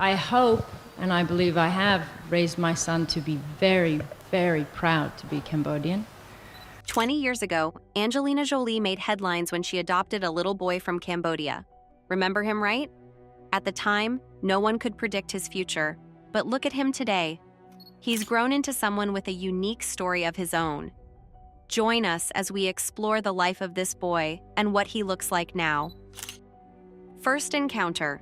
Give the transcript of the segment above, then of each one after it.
I hope, and I believe I have, raised my son to be very, very proud to be Cambodian. 20 years ago, Angelina Jolie made headlines when she adopted a little boy from Cambodia. Remember him, right? At the time, no one could predict his future, but look at him today. He's grown into someone with a unique story of his own. Join us as we explore the life of this boy and what he looks like now. First encounter.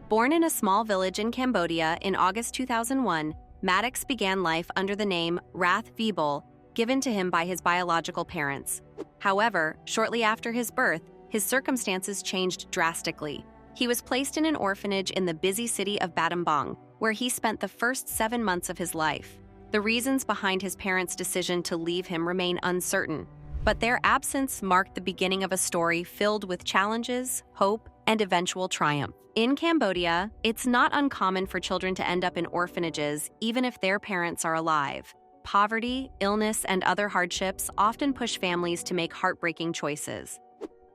Born in a small village in Cambodia in August 2001, Maddox began life under the name Rath Vibol, given to him by his biological parents. However, shortly after his birth, his circumstances changed drastically. He was placed in an orphanage in the busy city of Battambang, where he spent the first 7 months of his life. The reasons behind his parents' decision to leave him remain uncertain, but their absence marked the beginning of a story filled with challenges, hope, and eventual triumph. In Cambodia, it's not uncommon for children to end up in orphanages even if their parents are alive. Poverty, illness, and other hardships often push families to make heartbreaking choices.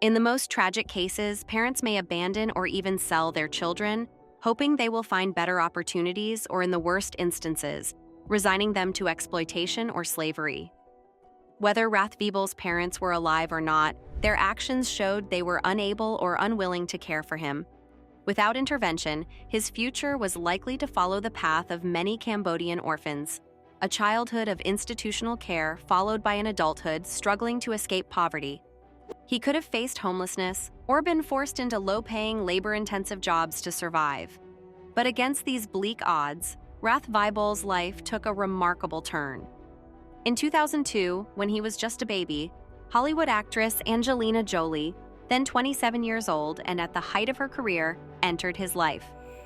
In the most tragic cases, parents may abandon or even sell their children, hoping they will find better opportunities, or in the worst instances, resigning them to exploitation or slavery. Whether Rath Vibol's parents were alive or not, their actions showed they were unable or unwilling to care for him. Without intervention, his future was likely to follow the path of many Cambodian orphans, a childhood of institutional care followed by an adulthood struggling to escape poverty. He could have faced homelessness or been forced into low-paying, labor-intensive jobs to survive. But against these bleak odds, Rath Vibol's life took a remarkable turn. In 2002, when he was just a baby, Hollywood actress Angelina Jolie, then 27 years old and at the height of her career, entered his life.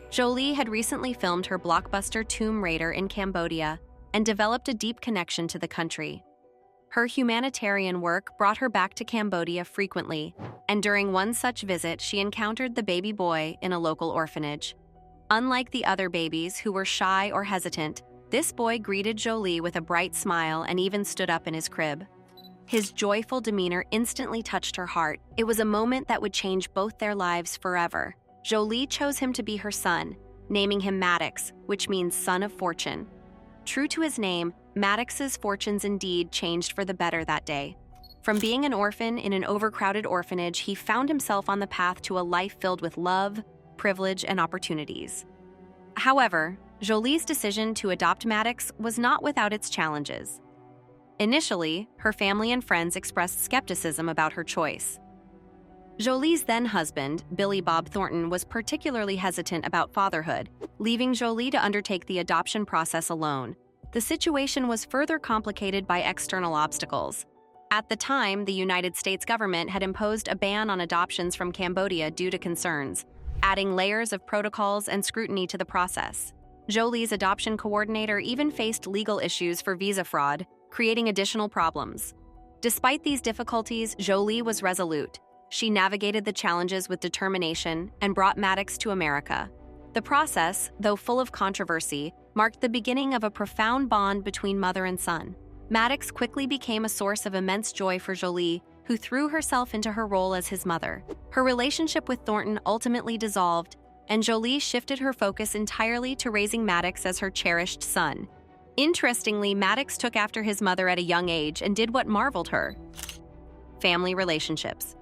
Jolie had recently filmed her blockbuster Tomb Raider in Cambodia and developed a deep connection to the country. Her humanitarian work brought her back to Cambodia frequently, and during one such visit, she encountered the baby boy in a local orphanage. Unlike the other babies who were shy or hesitant, this boy greeted Jolie with a bright smile and even stood up in his crib. His joyful demeanor instantly touched her heart. It was a moment that would change both their lives forever. Jolie chose him to be her son, naming him Maddox, which means son of fortune. True to his name, Maddox's fortunes indeed changed for the better that day. From being an orphan in an overcrowded orphanage, he found himself on the path to a life filled with love, privilege, and opportunities. However, Jolie's decision to adopt Maddox was not without its challenges. Initially, her family and friends expressed skepticism about her choice. Jolie's then-husband, Billy Bob Thornton, was particularly hesitant about fatherhood, leaving Jolie to undertake the adoption process alone. The situation was further complicated by external obstacles. At the time, the United States government had imposed a ban on adoptions from Cambodia due to concerns, adding layers of protocols and scrutiny to the process. Jolie's adoption coordinator even faced legal issues for visa fraud, creating additional problems. Despite these difficulties, Jolie was resolute. She navigated the challenges with determination and brought Maddox to America. The process, though full of controversy, marked the beginning of a profound bond between mother and son. Maddox quickly became a source of immense joy for Jolie, who threw herself into her role as his mother. Her relationship with Thornton ultimately dissolved, and Jolie shifted her focus entirely to raising Maddox as her cherished son. Interestingly, Maddox took after his mother at a young age and did what marveled her: family relationships.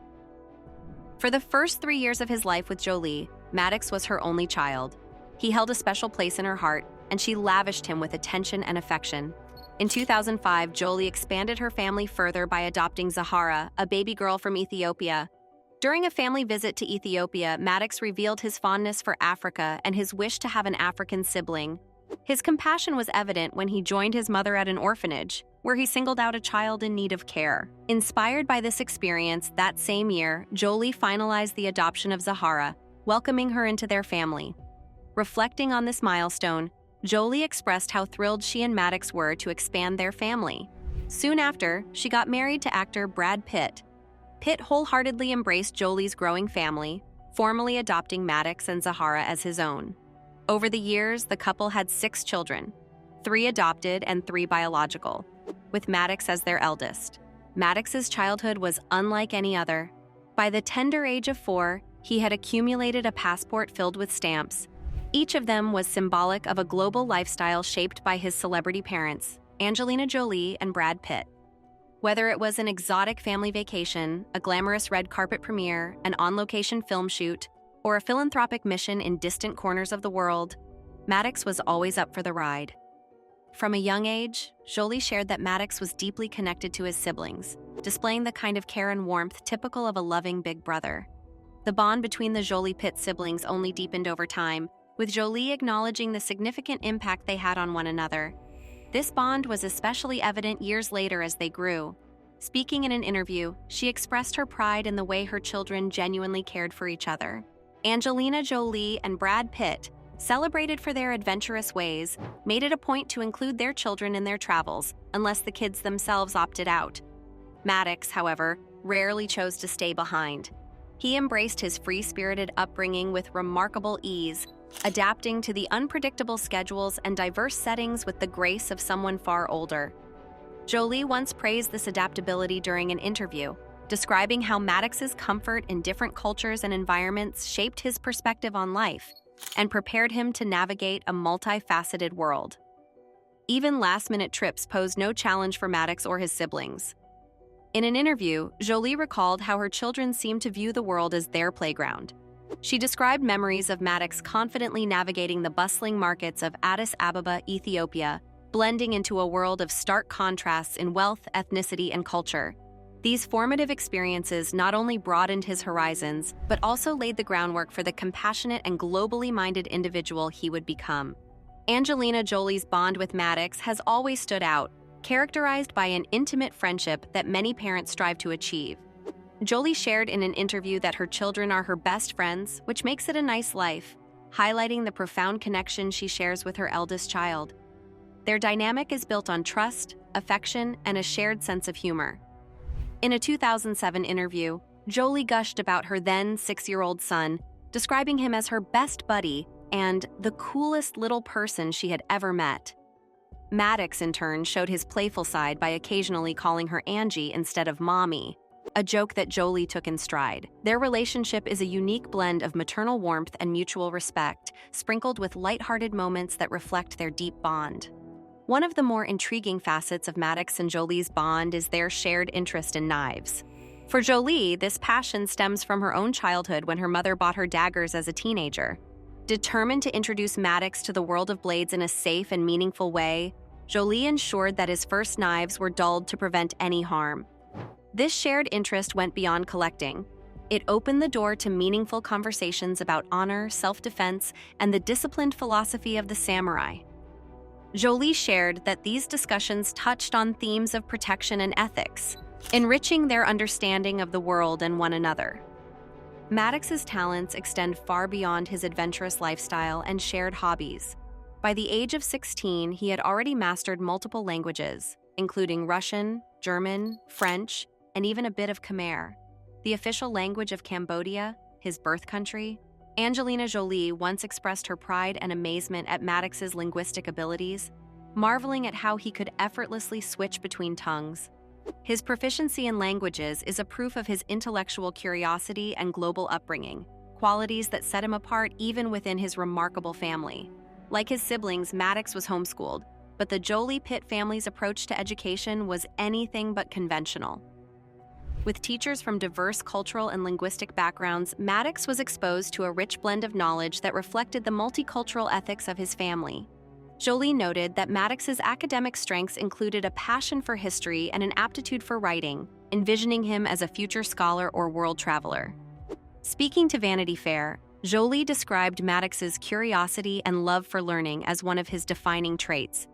For the first 3 years of his life with Jolie, Maddox was her only child. He held a special place in her heart, and she lavished him with attention and affection. In 2005, Jolie expanded her family further by adopting Zahara, a baby girl from Ethiopia. During a family visit to Ethiopia, Maddox revealed his fondness for Africa and his wish to have an African sibling. His compassion was evident when he joined his mother at an orphanage, where he singled out a child in need of care. Inspired by this experience, that same year, Jolie finalized the adoption of Zahara, welcoming her into their family. Reflecting on this milestone, Jolie expressed how thrilled she and Maddox were to expand their family. Soon after, she got married to actor Brad Pitt. Pitt wholeheartedly embraced Jolie's growing family, formally adopting Maddox and Zahara as his own. Over the years, the couple had 6 children, 3 adopted and 3 biological, with Maddox as their eldest. Maddox's childhood was unlike any other. By the tender age of 4, he had accumulated a passport filled with stamps, Each of them was symbolic of a global lifestyle shaped by his celebrity parents, Angelina Jolie and Brad Pitt. Whether it was an exotic family vacation, a glamorous red carpet premiere, an on-location film shoot, or a philanthropic mission in distant corners of the world, Maddox was always up for the ride. From a young age, Jolie shared that Maddox was deeply connected to his siblings, displaying the kind of care and warmth typical of a loving big brother. The bond between the Jolie-Pitt siblings only deepened over time, with Jolie acknowledging the significant impact they had on one another. This bond was especially evident years later as they grew. Speaking in an interview, she expressed her pride in the way her children genuinely cared for each other. Angelina Jolie and Brad Pitt, celebrated for their adventurous ways, made it a point to include their children in their travels, unless the kids themselves opted out. Maddox, however, rarely chose to stay behind. He embraced his free-spirited upbringing with remarkable ease, adapting to the unpredictable schedules and diverse settings with the grace of someone far older. Jolie once praised this adaptability during an interview, describing how Maddox's comfort in different cultures and environments shaped his perspective on life and prepared him to navigate a multifaceted world. Even last-minute trips posed no challenge for Maddox or his siblings. In an interview, Jolie recalled how her children seemed to view the world as their playground. She described memories of Maddox confidently navigating the bustling markets of Addis Ababa, Ethiopia, blending into a world of stark contrasts in wealth, ethnicity, and culture. These formative experiences not only broadened his horizons, but also laid the groundwork for the compassionate and globally minded individual he would become. Angelina Jolie's bond with Maddox has always stood out, characterized by an intimate friendship that many parents strive to achieve. Jolie shared in an interview that her children are her best friends, which makes it a nice life, highlighting the profound connection she shares with her eldest child. Their dynamic is built on trust, affection, and a shared sense of humor. In a 2007 interview, Jolie gushed about her then 6-year-old son, describing him as her best buddy and the coolest little person she had ever met. Maddox, in turn, showed his playful side by occasionally calling her Angie instead of Mommy, a joke that Jolie took in stride. Their relationship is a unique blend of maternal warmth and mutual respect, sprinkled with lighthearted moments that reflect their deep bond. One of the more intriguing facets of Maddox and Jolie's bond is their shared interest in knives. For Jolie, this passion stems from her own childhood when her mother bought her daggers as a teenager. Determined to introduce Maddox to the world of blades in a safe and meaningful way, Jolie ensured that his first knives were dulled to prevent any harm. This shared interest went beyond collecting. It opened the door to meaningful conversations about honor, self-defense, and the disciplined philosophy of the samurai. Jolie shared that these discussions touched on themes of protection and ethics, enriching their understanding of the world and one another. Maddox's talents extend far beyond his adventurous lifestyle and shared hobbies. By the age of 16, he had already mastered multiple languages, including Russian, German, French, and even a bit of Khmer, the official language of Cambodia, his birth country. Angelina Jolie once expressed her pride and amazement at Maddox's linguistic abilities, marveling at how he could effortlessly switch between tongues. His proficiency in languages is a proof of his intellectual curiosity and global upbringing, qualities that set him apart even within his remarkable family. Like his siblings, Maddox was homeschooled, but the Jolie-Pitt family's approach to education was anything but conventional. With teachers from diverse cultural and linguistic backgrounds, Maddox was exposed to a rich blend of knowledge that reflected the multicultural ethics of his family. Jolie noted that Maddox's academic strengths included a passion for history and an aptitude for writing, envisioning him as a future scholar or world traveler. Speaking to Vanity Fair, Jolie described Maddox's curiosity and love for learning as one of his defining traits.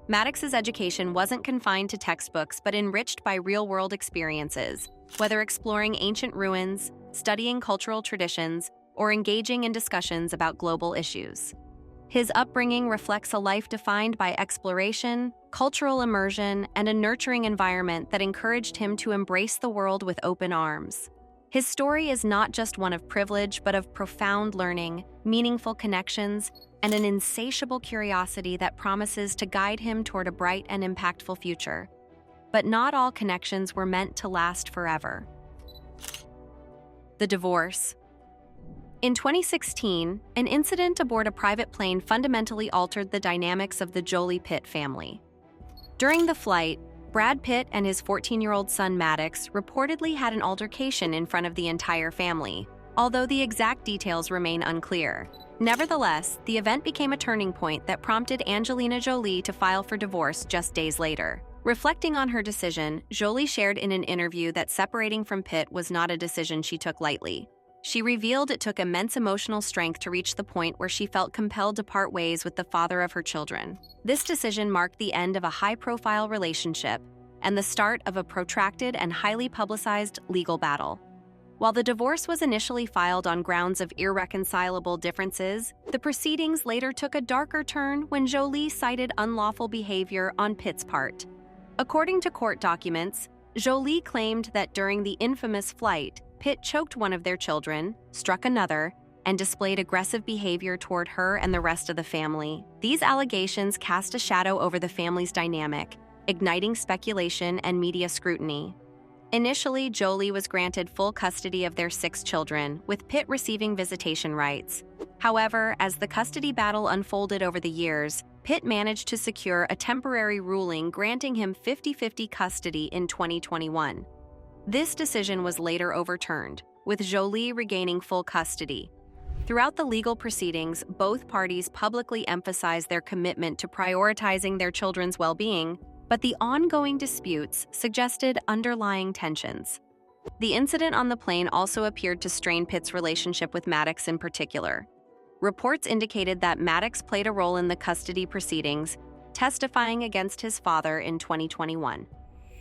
Maddox's education wasn't confined to textbooks but enriched by real-world experiences, whether exploring ancient ruins, studying cultural traditions, or engaging in discussions about global issues. His upbringing reflects a life defined by exploration, cultural immersion, and a nurturing environment that encouraged him to embrace the world with open arms. His story is not just one of privilege, but of profound learning, meaningful connections, and an insatiable curiosity that promises to guide him toward a bright and impactful future. But not all connections were meant to last forever. The divorce. In 2016, an incident aboard a private plane fundamentally altered the dynamics of the Jolie-Pitt family. During the flight, Brad Pitt and his 14-year-old son Maddox reportedly had an altercation in front of the entire family, although the exact details remain unclear. Nevertheless, the event became a turning point that prompted Angelina Jolie to file for divorce just days later. Reflecting on her decision, Jolie shared in an interview that separating from Pitt was not a decision she took lightly. She revealed it took immense emotional strength to reach the point where she felt compelled to part ways with the father of her children. This decision marked the end of a high-profile relationship and the start of a protracted and highly publicized legal battle. While the divorce was initially filed on grounds of irreconcilable differences, the proceedings later took a darker turn when Jolie cited unlawful behavior on Pitt's part. According to court documents, Jolie claimed that during the infamous flight, Pitt choked one of their children, struck another, and displayed aggressive behavior toward her and the rest of the family. These allegations cast a shadow over the family's dynamic, igniting speculation and media scrutiny. Initially, Jolie was granted full custody of their 6 children, with Pitt receiving visitation rights. However, as the custody battle unfolded over the years, Pitt managed to secure a temporary ruling granting him 50-50 custody in 2021. This decision was later overturned, with Jolie regaining full custody. Throughout the legal proceedings, both parties publicly emphasized their commitment to prioritizing their children's well-being, but the ongoing disputes suggested underlying tensions. The incident on the plane also appeared to strain Pitt's relationship with Maddox in particular. Reports indicated that Maddox played a role in the custody proceedings, testifying against his father in 2021.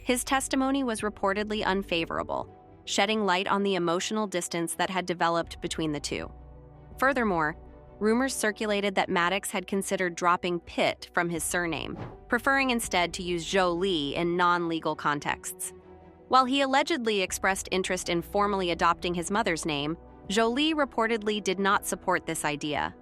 His testimony was reportedly unfavorable, shedding light on the emotional distance that had developed between the two. Furthermore, rumors circulated that Maddox had considered dropping Pitt from his surname, preferring instead to use Jolie in non-legal contexts. While he allegedly expressed interest in formally adopting his mother's name, Jolie reportedly did not support this idea.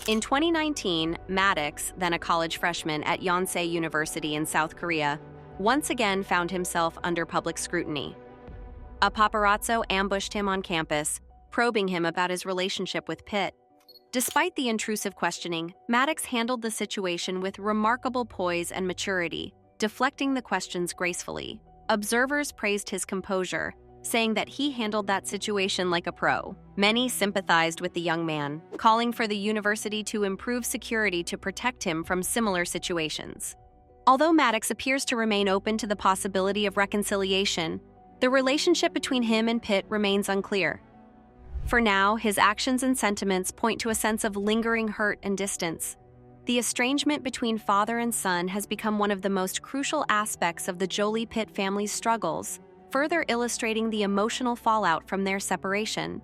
In 2019, Maddox, then a college freshman at Yonsei University in South Korea, once again found himself under public scrutiny. A paparazzo ambushed him on campus, probing him about his relationship with Pitt. Despite the intrusive questioning, Maddox handled the situation with remarkable poise and maturity, deflecting the questions gracefully. Observers praised his composure, saying that he handled that situation like a pro. Many sympathized with the young man, calling for the university to improve security to protect him from similar situations. Although Maddox appears to remain open to the possibility of reconciliation, the relationship between him and Pitt remains unclear. For now, his actions and sentiments point to a sense of lingering hurt and distance. The estrangement between father and son has become one of the most crucial aspects of the Jolie-Pitt family's struggles, further illustrating the emotional fallout from their separation.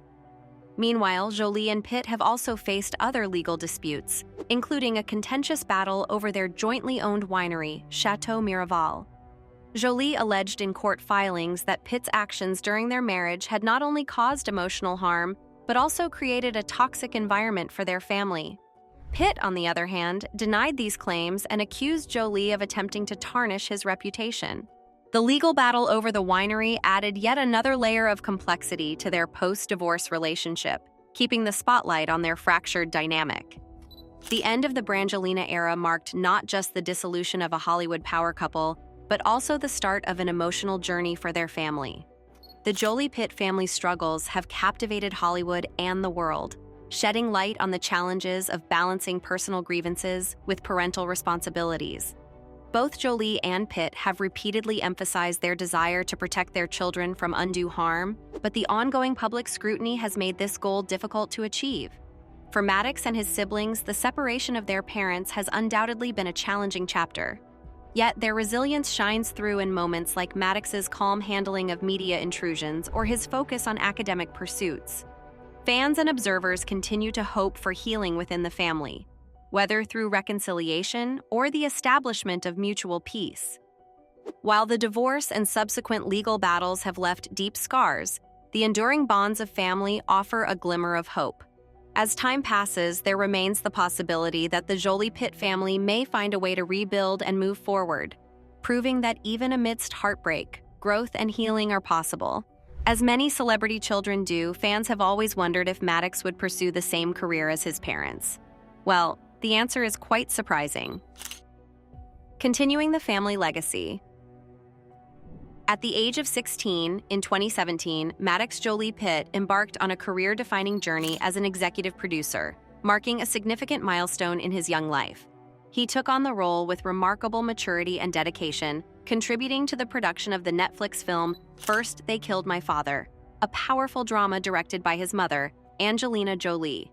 Meanwhile, Jolie and Pitt have also faced other legal disputes, including a contentious battle over their jointly owned winery, Chateau Miraval. Jolie alleged in court filings that Pitt's actions during their marriage had not only caused emotional harm, but also created a toxic environment for their family. Pitt, on the other hand, denied these claims and accused Jolie of attempting to tarnish his reputation. The legal battle over the winery added yet another layer of complexity to their post-divorce relationship, keeping the spotlight on their fractured dynamic. The end of the Brangelina era marked not just the dissolution of a Hollywood power couple, but also the start of an emotional journey for their family. The Jolie-Pitt family's struggles have captivated Hollywood and the world, shedding light on the challenges of balancing personal grievances with parental responsibilities. Both Jolie and Pitt have repeatedly emphasized their desire to protect their children from undue harm, but the ongoing public scrutiny has made this goal difficult to achieve. For Maddox and his siblings, the separation of their parents has undoubtedly been a challenging chapter. Yet their resilience shines through in moments like Maddox's calm handling of media intrusions or his focus on academic pursuits. Fans and observers continue to hope for healing within the family, whether through reconciliation or the establishment of mutual peace. While the divorce and subsequent legal battles have left deep scars, the enduring bonds of family offer a glimmer of hope. As time passes, there remains the possibility that the Jolie-Pitt family may find a way to rebuild and move forward, proving that even amidst heartbreak, growth and healing are possible. As many celebrity children do, fans have always wondered if Maddox would pursue the same career as his parents. Well, the answer is quite surprising. Continuing the family legacy. At the age of 16, in 2017, Maddox Jolie Pitt embarked on a career-defining journey as an executive producer, marking a significant milestone in his young life. He took on the role with remarkable maturity and dedication, contributing to the production of the Netflix film First They Killed My Father, a powerful drama directed by his mother, Angelina Jolie.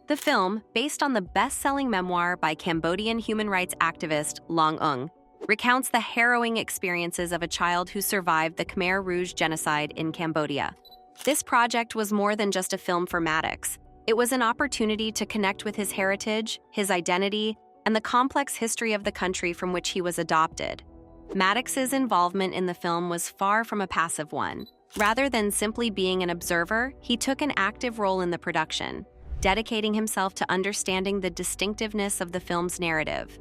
The film, based on the best-selling memoir by Cambodian human rights activist Long Ung, recounts the harrowing experiences of a child who survived the Khmer Rouge genocide in Cambodia. This project was more than just a film for Maddox. It was an opportunity to connect with his heritage, his identity, and the complex history of the country from which he was adopted. Maddox's involvement in the film was far from a passive one. Rather than simply being an observer, he took an active role in the production, dedicating himself to understanding the distinctiveness of the film's narrative.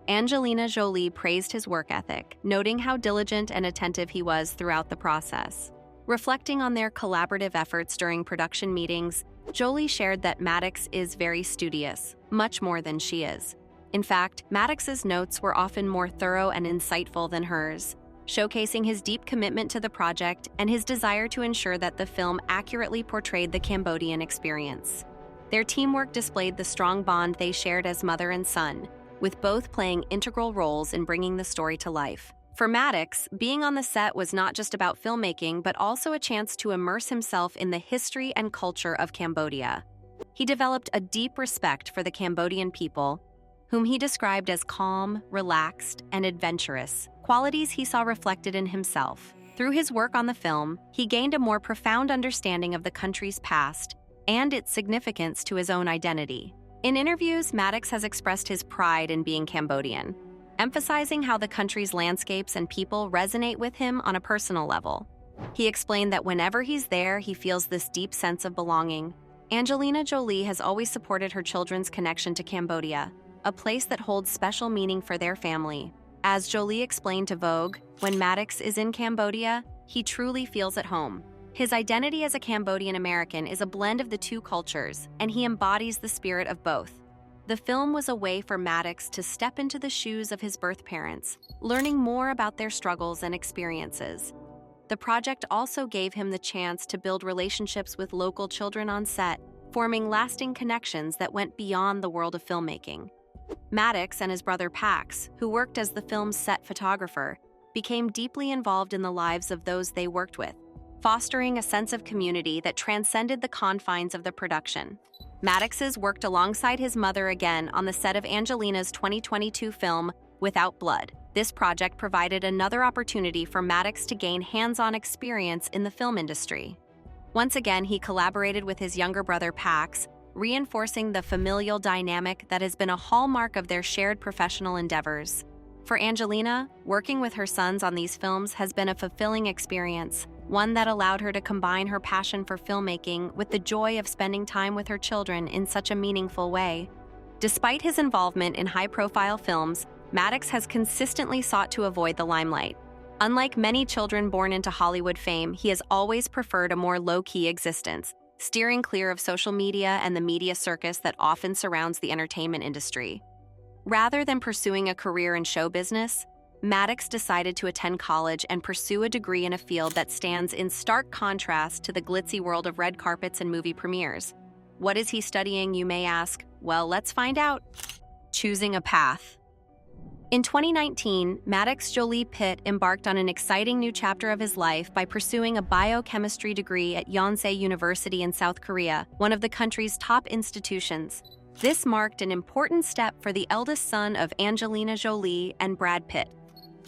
Angelina Jolie praised his work ethic, noting how diligent and attentive he was throughout the process. Reflecting on their collaborative efforts during production meetings, Jolie shared that Maddox is very studious, much more than she is. In fact, Maddox's notes were often more thorough and insightful than hers, showcasing his deep commitment to the project and his desire to ensure that the film accurately portrayed the Cambodian experience. Their teamwork displayed the strong bond they shared as mother and son, with both playing integral roles in bringing the story to life. For Maddox, being on the set was not just about filmmaking, but also a chance to immerse himself in the history and culture of Cambodia. He developed a deep respect for the Cambodian people, whom he described as calm, relaxed, and adventurous, qualities he saw reflected in himself. Through his work on the film, he gained a more profound understanding of the country's past and its significance to his own identity. In interviews, Maddox has expressed his pride in being Cambodian, emphasizing how the country's landscapes and people resonate with him on a personal level. He explained that whenever he's there, he feels this deep sense of belonging. Angelina Jolie has always supported her children's connection to Cambodia, a place that holds special meaning for their family. As Jolie explained to Vogue, when Maddox is in Cambodia, he truly feels at home. His identity as a Cambodian American is a blend of the two cultures, and he embodies the spirit of both. The film was a way for Maddox to step into the shoes of his birth parents, learning more about their struggles and experiences. The project also gave him the chance to build relationships with local children on set, forming lasting connections that went beyond the world of filmmaking. Maddox and his brother Pax, who worked as the film's set photographer, became deeply involved in the lives of those they worked with, fostering a sense of community that transcended the confines of the production. Maddox's worked alongside his mother again on the set of Angelina's 2022 film, Without Blood. This project provided another opportunity for Maddox to gain hands-on experience in the film industry. Once again, he collaborated with his younger brother Pax, reinforcing the familial dynamic that has been a hallmark of their shared professional endeavors. For Angelina, working with her sons on these films has been a fulfilling experience, one that allowed her to combine her passion for filmmaking with the joy of spending time with her children in such a meaningful way. Despite his involvement in high-profile films, Maddox has consistently sought to avoid the limelight. Unlike many children born into Hollywood fame, he has always preferred a more low-key existence, steering clear of social media and the media circus that often surrounds the entertainment industry. Rather than pursuing a career in show business, Maddox decided to attend college and pursue a degree in a field that stands in stark contrast to the glitzy world of red carpets and movie premieres. What is he studying, you may ask? Well, let's find out. Choosing a path. In 2019, Maddox Jolie Pitt embarked on an exciting new chapter of his life by pursuing a biochemistry degree at Yonsei University in South Korea, one of the country's top institutions. This marked an important step for the eldest son of Angelina Jolie and Brad Pitt,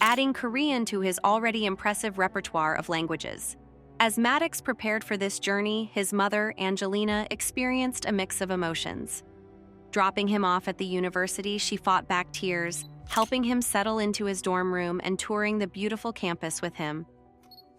adding Korean to his already impressive repertoire of languages. As Maddox prepared for this journey, his mother, Angelina, experienced a mix of emotions. Dropping him off at the university, she fought back tears, helping him settle into his dorm room and touring the beautiful campus with him.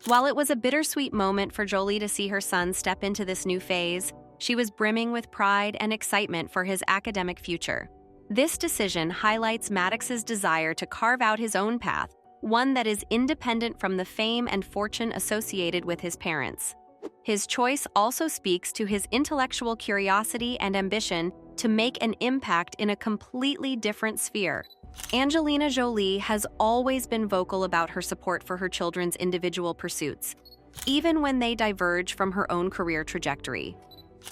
While it was a bittersweet moment for Jolie to see her son step into this new phase, she was brimming with pride and excitement for his academic future. This decision highlights Maddox's desire to carve out his own path, one that is independent from the fame and fortune associated with his parents. His choice also speaks to his intellectual curiosity and ambition to make an impact in a completely different sphere. Angelina Jolie has always been vocal about her support for her children's individual pursuits, even when they diverge from her own career trajectory.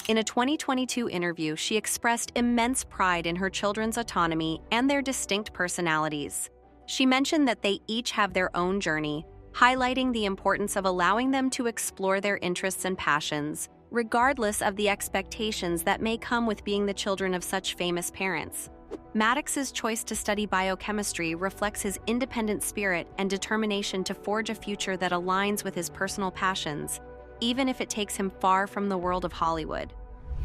In a 2022 interview, she expressed immense pride in her children's autonomy and their distinct personalities. She mentioned that they each have their own journey, highlighting the importance of allowing them to explore their interests and passions, regardless of the expectations that may come with being the children of such famous parents. Maddox's choice to study biochemistry reflects his independent spirit and determination to forge a future that aligns with his personal passions, even if it takes him far from the world of Hollywood.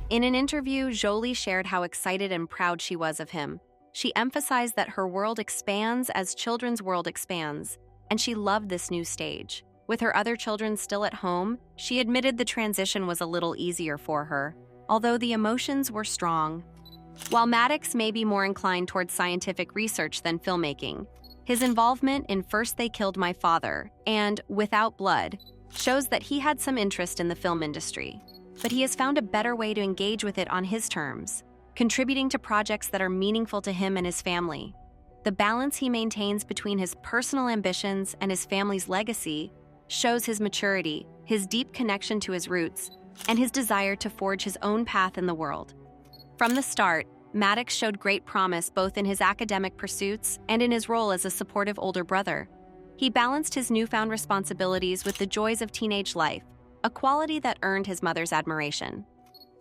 In an interview, Jolie shared how excited and proud she was of him. She emphasized that her world expands as children's world expands, and she loved this new stage. With her other children still at home, she admitted the transition was a little easier for her, although the emotions were strong. While Maddox may be more inclined towards scientific research than filmmaking, his involvement in First They Killed My Father and Without Blood shows that he had some interest in the film industry. But he has found a better way to engage with it on his terms, contributing to projects that are meaningful to him and his family. The balance he maintains between his personal ambitions and his family's legacy shows his maturity, his deep connection to his roots, and his desire to forge his own path in the world. From the start, Maddox showed great promise both in his academic pursuits and in his role as a supportive older brother. He balanced his newfound responsibilities with the joys of teenage life, a quality that earned his mother's admiration.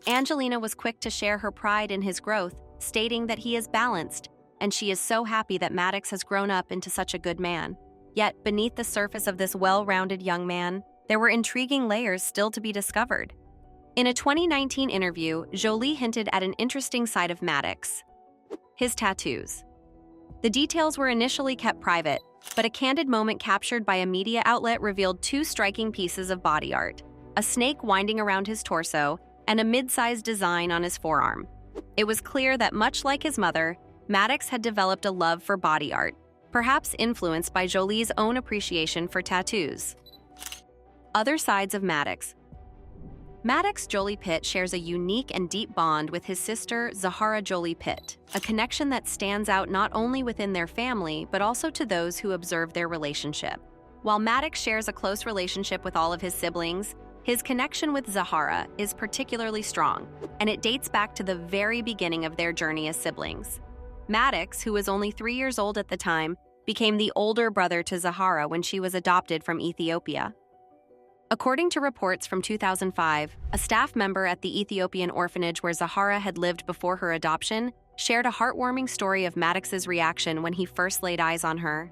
Angelina was quick to share her pride in his growth, stating that he is balanced, and she is so happy that Maddox has grown up into such a good man. Yet, beneath the surface of this well-rounded young man, there were intriguing layers still to be discovered. In a 2019 interview, Jolie hinted at an interesting side of Maddox: his tattoos. The details were initially kept private, but a candid moment captured by a media outlet revealed two striking pieces of body art: a snake winding around his torso and a mid-sized design on his forearm. It was clear that, much like his mother, Maddox had developed a love for body art, perhaps influenced by Jolie's own appreciation for tattoos. Other sides of Maddox. Maddox Jolie Pitt shares a unique and deep bond with his sister Zahara Jolie Pitt, a connection that stands out not only within their family but also to those who observe their relationship. While Maddox shares a close relationship with all of his siblings, his connection with Zahara is particularly strong, and it dates back to the very beginning of their journey as siblings. Maddox, who was only 3 years old at the time, became the older brother to Zahara when she was adopted from Ethiopia. According to reports from 2005, a staff member at the Ethiopian orphanage where Zahara had lived before her adoption shared a heartwarming story of Maddox's reaction when he first laid eyes on her.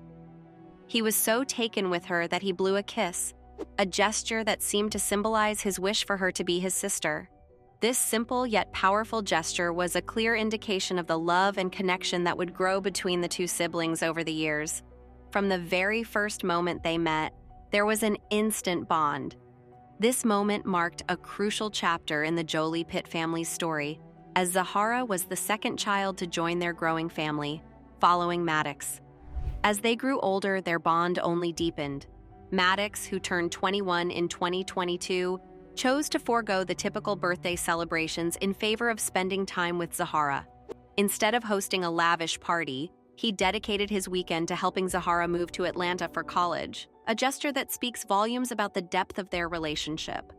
He was so taken with her that he blew a kiss, a gesture that seemed to symbolize his wish for her to be his sister. This simple yet powerful gesture was a clear indication of the love and connection that would grow between the two siblings over the years. From the very first moment they met, there was an instant bond. This moment marked a crucial chapter in the Jolie Pitt family's story, as Zahara was the second child to join their growing family, following Maddox. As they grew older, their bond only deepened. Maddox, who turned 21 in 2022, chose to forego the typical birthday celebrations in favor of spending time with Zahara. Instead of hosting a lavish party, he dedicated his weekend to helping Zahara move to Atlanta for college, a gesture that speaks volumes about the depth of their relationship.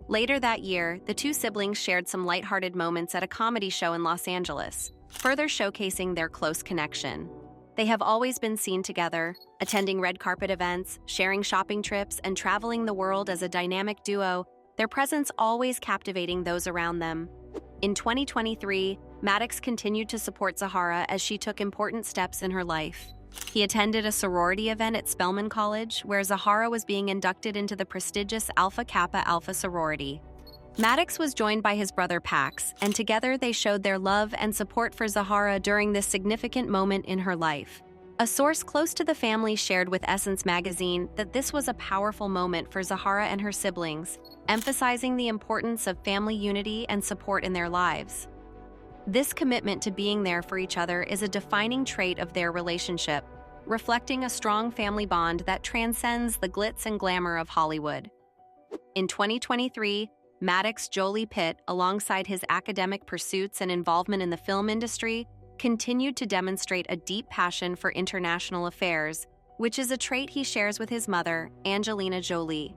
Later that year, the two siblings shared some lighthearted moments at a comedy show in Los Angeles, further showcasing their close connection. They have always been seen together, attending red carpet events, sharing shopping trips, and traveling the world as a dynamic duo, their presence always captivating those around them. In 2023, Maddox continued to support Zahara as she took important steps in her life. He attended a sorority event at Spelman College, where Zahara was being inducted into the prestigious Alpha Kappa Alpha sorority. Maddox was joined by his brother Pax, and together they showed their love and support for Zahara during this significant moment in her life. A source close to the family shared with Essence magazine that this was a powerful moment for Zahara and her siblings, emphasizing the importance of family unity and support in their lives. This commitment to being there for each other is a defining trait of their relationship, reflecting a strong family bond that transcends the glitz and glamour of Hollywood. In 2023, Maddox Jolie Pitt, alongside his academic pursuits and involvement in the film industry, continued to demonstrate a deep passion for international affairs, which is a trait he shares with his mother, Angelina Jolie.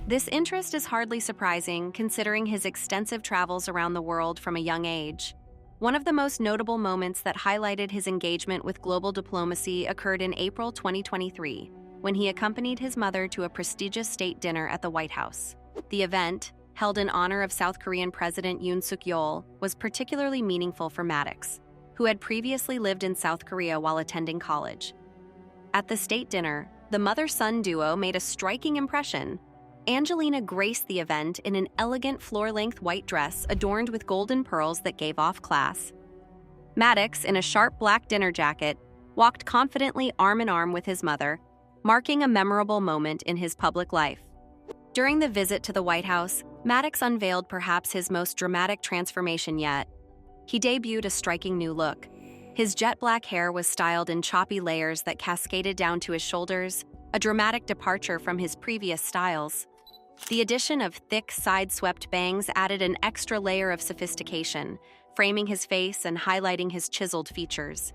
This interest is hardly surprising considering his extensive travels around the world from a young age. One of the most notable moments that highlighted his engagement with global diplomacy occurred in April 2023, when he accompanied his mother to a prestigious state dinner at the White House. The event, held in honor of South Korean President Yoon Suk-yeol, was particularly meaningful for Maddox, who had previously lived in South Korea while attending college. At the state dinner, the mother-son duo made a striking impression. Angelina graced the event in an elegant floor-length white dress adorned with golden pearls that gave off class. Maddox, in a sharp black dinner jacket, walked confidently arm in arm with his mother, marking a memorable moment in his public life. During the visit to the White House, Maddox unveiled perhaps his most dramatic transformation yet. He debuted a striking new look. His jet black hair was styled in choppy layers that cascaded down to his shoulders, a dramatic departure from his previous styles. The addition of thick, side-swept bangs added an extra layer of sophistication, framing his face and highlighting his chiseled features.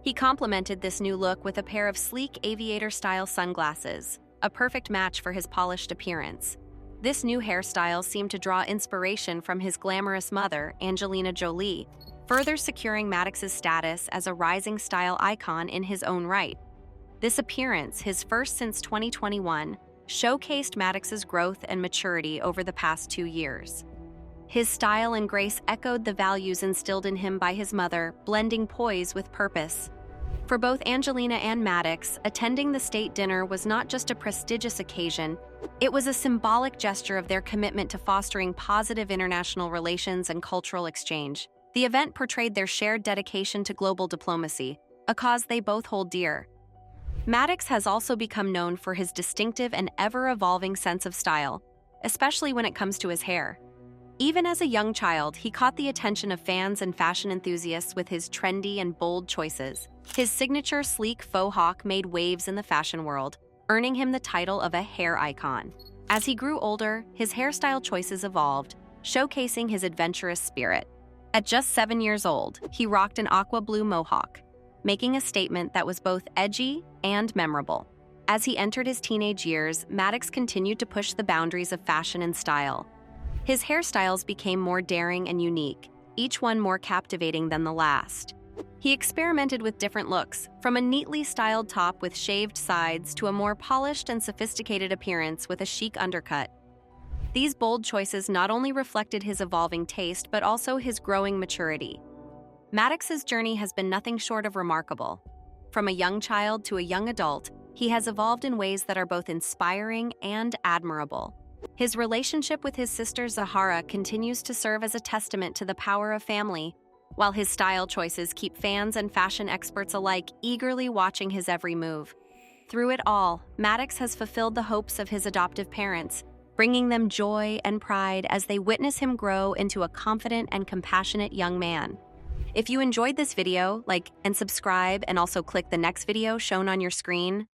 He complemented this new look with a pair of sleek aviator-style sunglasses, a perfect match for his polished appearance. This new hairstyle seemed to draw inspiration from his glamorous mother, Angelina Jolie, further securing Maddox's status as a rising style icon in his own right. This appearance, his first since 2021, showcased Maddox's growth and maturity over the past 2 years. His style and grace echoed the values instilled in him by his mother, blending poise with purpose. For both Angelina and Maddox, attending the state dinner was not just a prestigious occasion, it was a symbolic gesture of their commitment to fostering positive international relations and cultural exchange. The event portrayed their shared dedication to global diplomacy, a cause they both hold dear. Maddox has also become known for his distinctive and ever-evolving sense of style, especially when it comes to his hair. Even as a young child, he caught the attention of fans and fashion enthusiasts with his trendy and bold choices. His signature sleek faux hawk made waves in the fashion world, earning him the title of a hair icon. As he grew older, his hairstyle choices evolved, showcasing his adventurous spirit. At just 7 years old, he rocked an aqua blue mohawk, making a statement that was both edgy and memorable. As he entered his teenage years, Maddox continued to push the boundaries of fashion and style. His hairstyles became more daring and unique, each one more captivating than the last. He experimented with different looks, from a neatly styled top with shaved sides to a more polished and sophisticated appearance with a chic undercut. These bold choices not only reflected his evolving taste but also his growing maturity. Maddox's journey has been nothing short of remarkable. From a young child to a young adult, he has evolved in ways that are both inspiring and admirable. His relationship with his sister Zahara continues to serve as a testament to the power of family, while his style choices keep fans and fashion experts alike eagerly watching his every move. Through it all, Maddox has fulfilled the hopes of his adoptive parents, bringing them joy and pride as they witness him grow into a confident and compassionate young man. If you enjoyed this video, like and subscribe, and also click the next video shown on your screen.